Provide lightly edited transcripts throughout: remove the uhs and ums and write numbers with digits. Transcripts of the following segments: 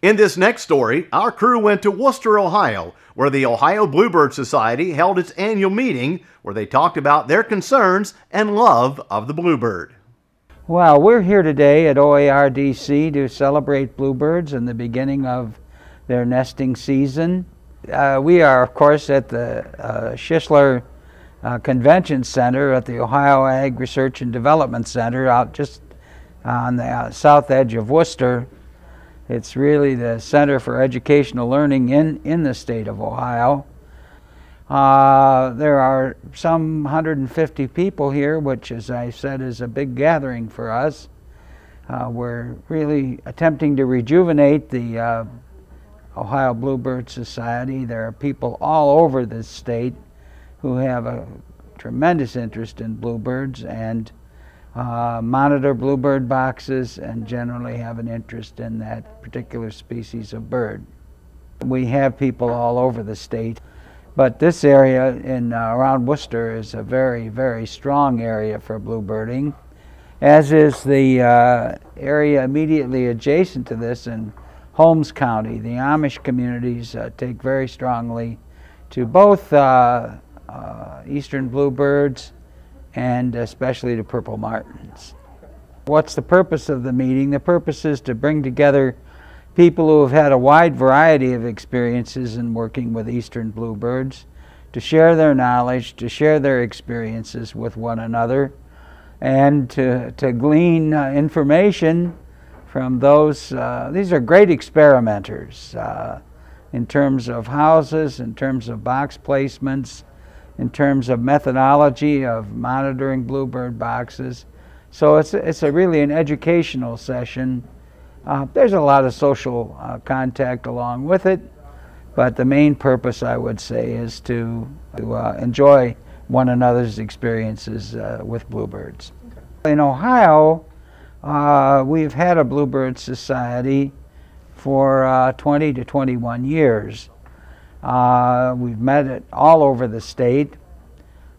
In this next story, our crew went to Wooster, Ohio, where the Ohio Bluebird Society held its annual meeting where they talked about their concerns and love of the bluebird. Well, we're here today at OARDC to celebrate bluebirds and the beginning of their nesting season. We are, of course, at the Schisler Convention Center at the Ohio Ag Research and Development Center out just on the south edge of Wooster. It's really the center for educational learning in the state of Ohio. There are some 150 people here, which, as I said, is a big gathering for us. We're really attempting to rejuvenate the Ohio Bluebird Society. There are people all over this state who have a tremendous interest in bluebirds and monitor bluebird boxes and generally have an interest in that particular species of bird. We have people all over the state, but this area in around Wooster is a very, very strong area for bluebirding, as is the area immediately adjacent to this in Holmes County. The Amish communities take very strongly to both eastern bluebirds and especially to purple martins. What's the purpose of the meeting? The purpose is to bring together people who have had a wide variety of experiences in working with eastern bluebirds, to share their knowledge, to share their experiences with one another, and to glean information from those. These are great experimenters in terms of houses, in terms of box placements, in terms of methodology of monitoring bluebird boxes. So it's really an educational session. There's a lot of social contact along with it, but the main purpose, I would say, is to enjoy one another's experiences with bluebirds. In Ohio, we've had a Bluebird Society for 20 to 21 years. We've met it all over the state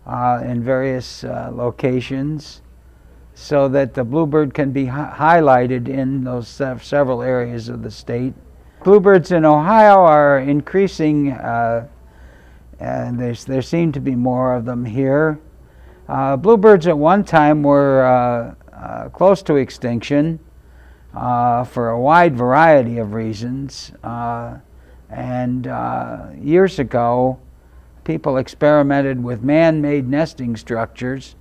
in various locations so that the bluebird can be highlighted in those several areas of the state. Bluebirds in Ohio are increasing, and there seem to be more of them here. Bluebirds at one time were close to extinction for a wide variety of reasons. And years ago, people experimented with man-made nesting structures,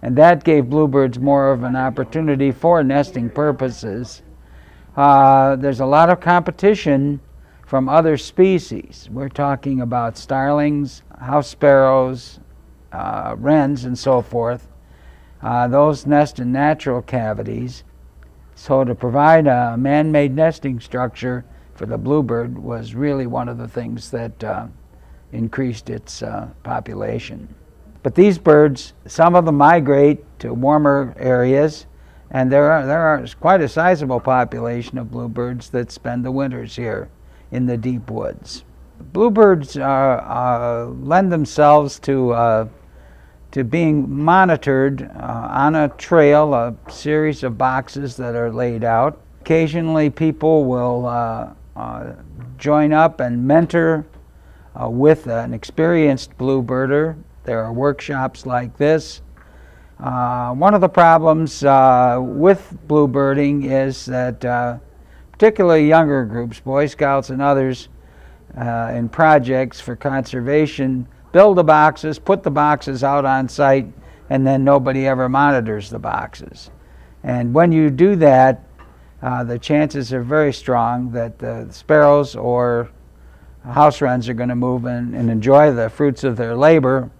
and that gave bluebirds more of an opportunity for nesting purposes. There's a lot of competition from other species. We're talking about starlings, house sparrows, wrens, and so forth. Those nest in natural cavities. So to provide a man-made nesting structure for the bluebird was really one of the things that increased its population. But these birds, some of them migrate to warmer areas, and there are quite a sizable population of bluebirds that spend the winters here in the deep woods. Bluebirds lend themselves to being monitored on a trail, a series of boxes that are laid out. Occasionally people will join up and mentor with an experienced bluebirder. There are workshops like this. One of the problems with bluebirding is that particularly younger groups, Boy Scouts and others, in projects for conservation, build the boxes, put the boxes out on site, and then nobody ever monitors the boxes. And when you do that, the chances are very strong that the sparrows or house wrens are going to move in and enjoy the fruits of their labor.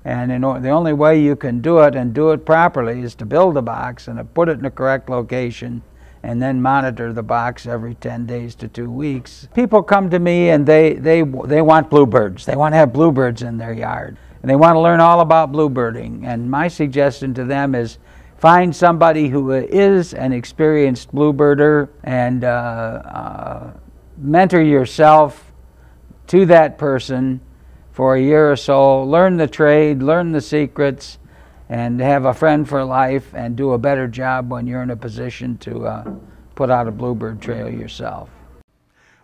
And the only way you can do it and do it properly is to build a box and to put it in the correct location and then monitor the box every 10 days to 2 weeks. People come to me and they want bluebirds. They want to have bluebirds in their yard. And they want to learn all about bluebirding. And my suggestion to them is find somebody who is an experienced bluebirder and mentor yourself to that person for a year or so, learn the trade, learn the secrets, and have a friend for life and do a better job when you're in a position to put out a bluebird trail yourself.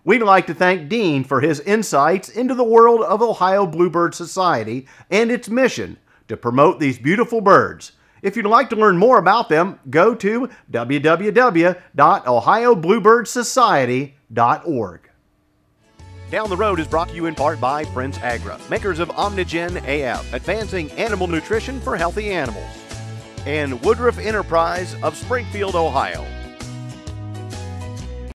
We'd like to thank Dean for his insights into the world of Ohio Bluebird Society and its mission to promote these beautiful birds. If you'd like to learn more about them, go to www.ohiobluebirdsociety.org. Down the Road is brought to you in part by Prince Agra, makers of Omnigen AF, advancing animal nutrition for healthy animals, and Woodruff Enterprise of Springfield, Ohio.